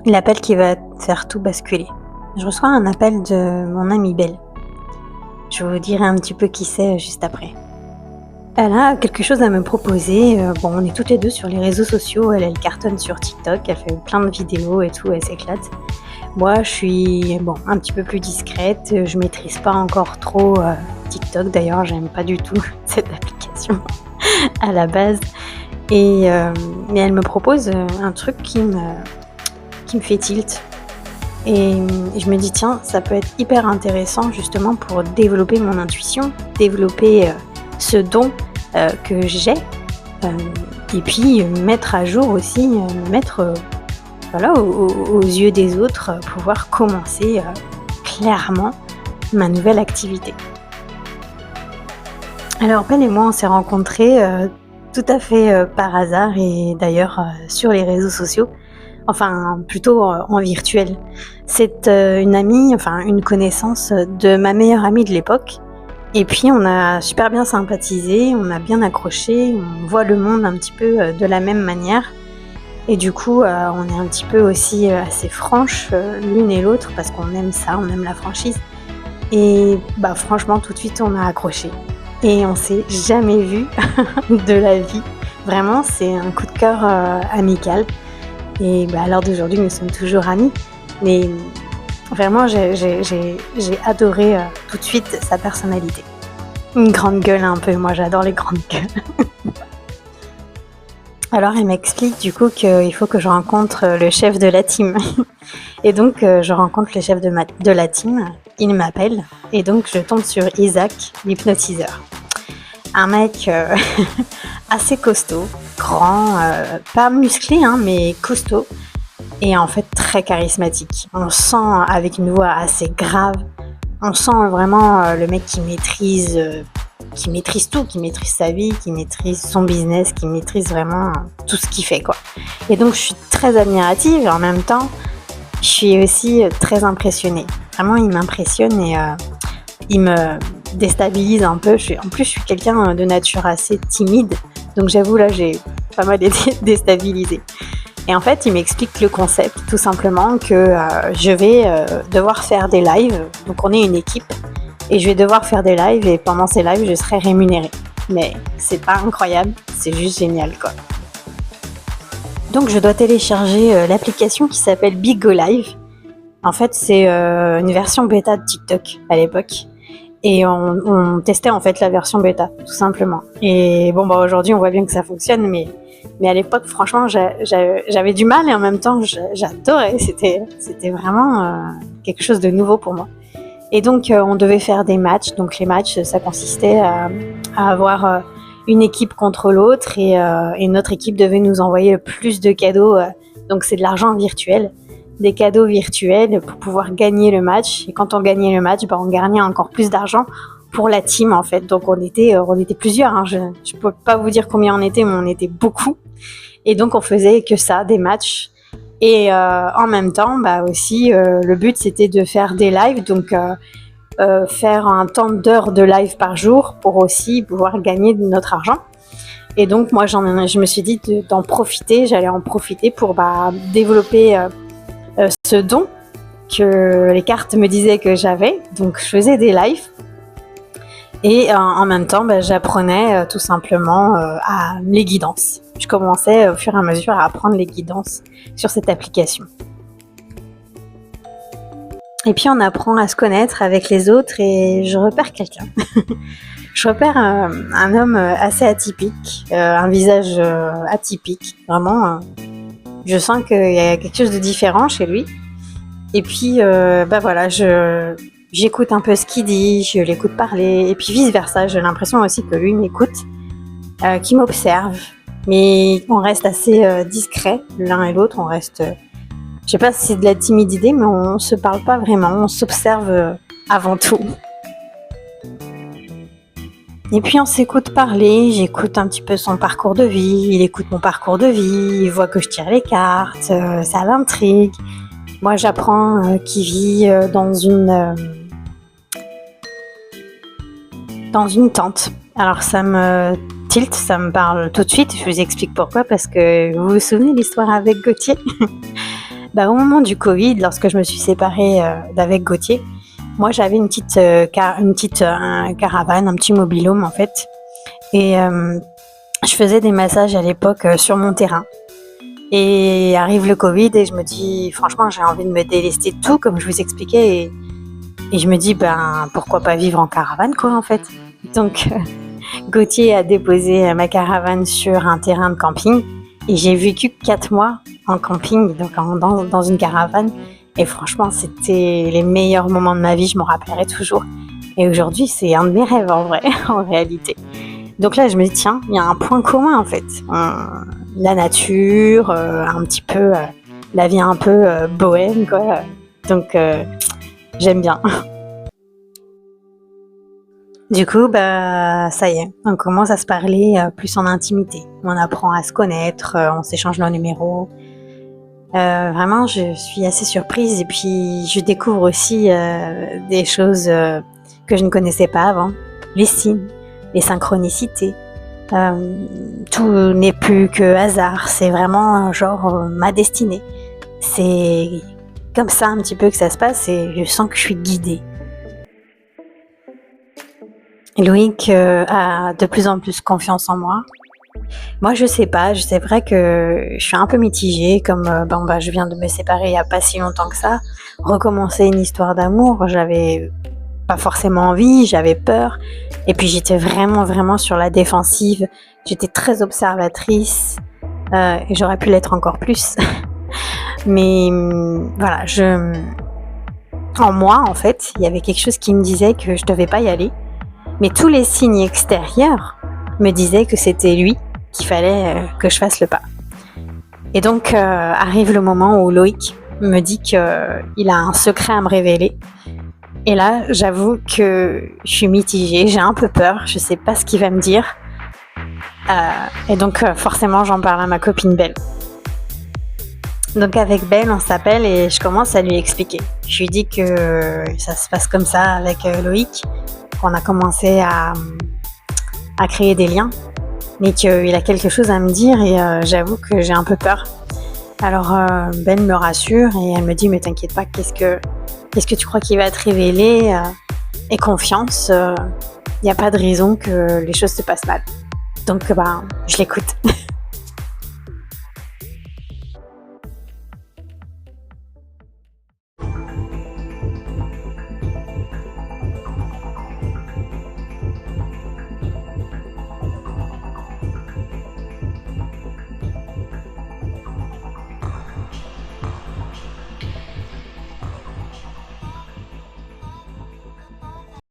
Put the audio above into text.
L'appel qui va faire tout basculer. Je reçois un appel de mon amie Belle. Je vous dirai un petit peu qui c'est juste après. Elle a quelque chose à me proposer. Bon, on est toutes les deux sur les réseaux sociaux. Elle cartonne sur TikTok. Elle fait plein de vidéos et tout. Elle s'éclate. Moi, je suis un petit peu plus discrète. Je maîtrise pas encore trop TikTok. D'ailleurs, j'aime pas du tout cette application à la base. Mais elle me propose un truc qui me fait tilt. Et je me dis, tiens, ça peut être hyper intéressant justement pour développer mon intuition, développer ce don que j'ai, et puis mettre à jour aussi, me mettre aux yeux des autres, pouvoir commencer clairement ma nouvelle activité. Alors Belle et moi, on s'est rencontrés tout à fait par hasard, et d'ailleurs sur les réseaux sociaux. Enfin, plutôt en virtuel. C'est une amie, une connaissance de ma meilleure amie de l'époque. Et puis, on a super bien sympathisé, on a bien accroché, on voit le monde un petit peu de la même manière. Et du coup, on est un petit peu aussi assez franches l'une et l'autre, parce qu'on aime ça, on aime la franchise. Et franchement, tout de suite, on a accroché. Et on s'est jamais vu de la vie. Vraiment, c'est un coup de cœur amical. Et à l'heure d'aujourd'hui, nous sommes toujours amis. Mais vraiment, j'ai adoré tout de suite sa personnalité. Une grande gueule un peu, moi j'adore les grandes gueules. Alors elle m'explique du coup qu'il faut que je rencontre le chef de la team. Et donc je rencontre le chef de la team, il m'appelle. Et donc je tombe sur Isaac, l'hypnotiseur. Un mec assez costaud, grand, pas musclé, mais costaud, et en fait très charismatique. On sent avec une voix assez grave, on sent vraiment le mec qui maîtrise tout, qui maîtrise sa vie, qui maîtrise son business, qui maîtrise vraiment tout ce qu'il fait, quoi. Et donc je suis très admirative, et en même temps je suis aussi très impressionnée. Vraiment il m'impressionne, et il me déstabilise un peu. En plus je suis quelqu'un de nature assez timide, donc j'avoue là j'ai pas mal été déstabilisée. Et en fait il m'explique le concept tout simplement, que je vais devoir faire des lives. Donc on est une équipe et je vais devoir faire des lives, et pendant ces lives je serai rémunérée. Mais c'est pas incroyable, c'est juste génial, quoi. Donc je dois télécharger l'application qui s'appelle Big Go Live. En fait c'est une version bêta de TikTok à l'époque. Et on testait en fait la version bêta, tout simplement. Et aujourd'hui on voit bien que ça fonctionne, mais à l'époque franchement j'avais du mal, et en même temps j'adorais. C'était vraiment quelque chose de nouveau pour moi. Et donc on devait faire des matchs. Donc les matchs, ça consistait à avoir une équipe contre l'autre, et notre équipe devait nous envoyer le plus de cadeaux. Donc c'est de l'argent virtuel. Des cadeaux virtuels pour pouvoir gagner le match. Et quand on gagnait le match, on gagnait encore plus d'argent pour la team, en fait. Donc on était plusieurs. Je ne peux pas vous dire combien on était, mais on était beaucoup. Et donc on faisait que ça, des matchs. Et en même temps, aussi, le but c'était de faire des lives. Donc faire un temps d'heures de live par jour pour aussi pouvoir gagner de notre argent. Et donc moi je me suis dit d'en profiter. J'allais en profiter pour développer ce don que les cartes me disaient que j'avais. Donc je faisais des lives, et en même temps j'apprenais tout simplement à les guidances. Je commençais au fur et à mesure à apprendre les guidances sur cette application. Et puis on apprend à se connaître avec les autres, et je repère quelqu'un. Je repère un homme assez atypique, un visage atypique, vraiment. Je sens qu'il y a quelque chose de différent chez lui. Et puis, j'écoute un peu ce qu'il dit, je l'écoute parler, et puis vice-versa. J'ai l'impression aussi que lui m'écoute, qu'il m'observe. Mais on reste assez discret, l'un et l'autre. On reste, je sais pas si c'est de la timidité, mais on se parle pas vraiment. On s'observe avant tout. Et puis on s'écoute parler, j'écoute un petit peu son parcours de vie, il écoute mon parcours de vie, il voit que je tire les cartes, ça l'intrigue. Moi j'apprends qu'il vit dans une tente. Alors ça me tilt, ça me parle tout de suite, je vous explique pourquoi, parce que vous vous souvenez de l'histoire avec Gauthier. Au moment du Covid, lorsque je me suis séparée d'avec Gauthier, moi j'avais une petite caravane, un petit mobil-home en fait. Et je faisais des massages à l'époque sur mon terrain. Et arrive le Covid et je me dis, franchement, j'ai envie de me délester de tout, comme je vous expliquais. Et je me dis, pourquoi pas vivre en caravane, quoi, en fait. Donc, Gauthier a déposé ma caravane sur un terrain de camping. Et j'ai vécu 4 mois en camping, donc dans une caravane. Et franchement, c'était les meilleurs moments de ma vie, je m'en rappellerai toujours. Et aujourd'hui, c'est un de mes rêves, en vrai, en réalité. Donc là, je me dis, tiens, il y a un point commun, en fait. La nature, un petit peu, la vie un peu bohème, quoi. Donc, j'aime bien. Du coup, ça y est, on commence à se parler plus en intimité. On apprend à se connaître, on s'échange nos numéros. Vraiment, je suis assez surprise et puis je découvre aussi des choses que je ne connaissais pas avant. Les signes, les synchronicités. Tout n'est plus que hasard, c'est vraiment genre ma destinée. C'est comme ça un petit peu que ça se passe et je sens que je suis guidée. Loïc a de plus en plus confiance en moi. Moi, je sais pas, c'est vrai que je suis un peu mitigée, comme je viens de me séparer il n'y a pas si longtemps que ça. Recommencer une histoire d'amour, j'avais pas forcément envie, j'avais peur. Et puis j'étais vraiment, vraiment sur la défensive. J'étais très observatrice et j'aurais pu l'être encore plus. Mais voilà, en moi, en fait, il y avait quelque chose qui me disait que je devais pas y aller. Mais tous les signes extérieurs me disaient que c'était lui qu'il fallait que je fasse le pas. Et donc arrive le moment où Loïc me dit qu'il a un secret à me révéler. Et là, j'avoue que je suis mitigée, j'ai un peu peur, je sais pas ce qu'il va me dire. Et donc forcément, j'en parle à ma copine Belle. Donc avec Belle, on s'appelle et je commence à lui expliquer. Je lui dis que ça se passe comme ça avec Loïc, qu'on a commencé à créer des liens, mais qu'il a quelque chose à me dire et j'avoue que j'ai un peu peur. Alors Ben me rassure et elle me dit mais t'inquiète pas, qu'est-ce que tu crois qu'il va te révéler aie confiance, il n'y a pas de raison que les choses se passent mal. Donc je l'écoute.